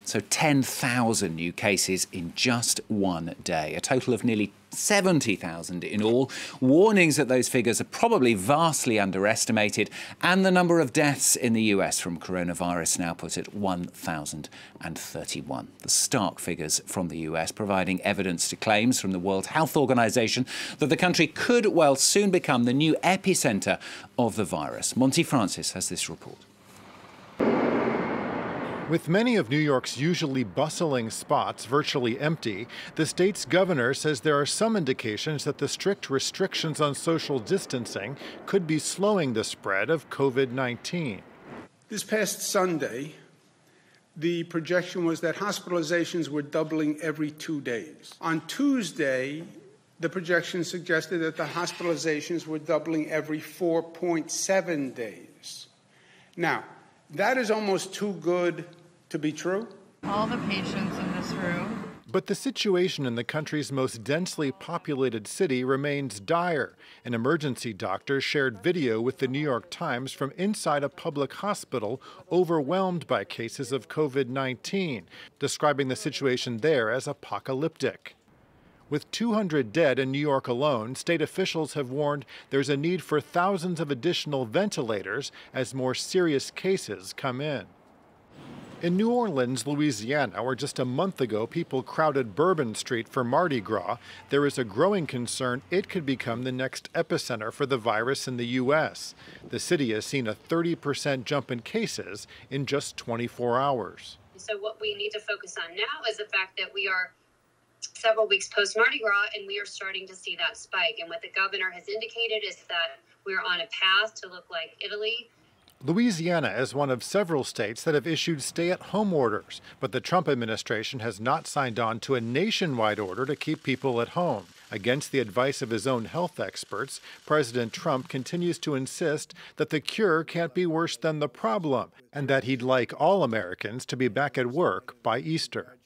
So 10,000 new cases in just one day, a total of nearly 70,000 in all. Warnings that those figures are probably vastly underestimated, and the number of deaths in the US from coronavirus now put at 1,031. The stark figures from the US providing evidence to claims from the World Health Organization that the country could well soon become the new epicenter of the virus. Monte Francis has this report. With many of New York's usually bustling spots virtually empty, the state's governor says there are some indications that the strict restrictions on social distancing could be slowing the spread of COVID-19. This past Sunday, the projection was that hospitalizations were doubling every 2 days. On Tuesday, the projection suggested that the hospitalizations were doubling every 4.7 days. Now, that is almost too good to be true. All the patients in this room. But the situation in the country's most densely populated city remains dire. An emergency doctor shared video with the New York Times from inside a public hospital overwhelmed by cases of COVID-19, describing the situation there as apocalyptic. With 200 dead in New York alone, state officials have warned there's a need for thousands of additional ventilators as more serious cases come in. In New Orleans, Louisiana, where just a month ago people crowded Bourbon Street for Mardi Gras, there is a growing concern it could become the next epicenter for the virus in the U.S. The city has seen a 30% jump in cases in just 24 hours. So what we need to focus on now is the fact that we are several weeks post Mardi Gras and we are starting to see that spike. And what the governor has indicated is that we're on a path to look like Italy. Louisiana is one of several states that have issued stay-at-home orders, but the Trump administration has not signed on to a nationwide order to keep people at home. Against the advice of his own health experts, President Trump continues to insist that the cure can't be worse than the problem, and that he'd like all Americans to be back at work by Easter.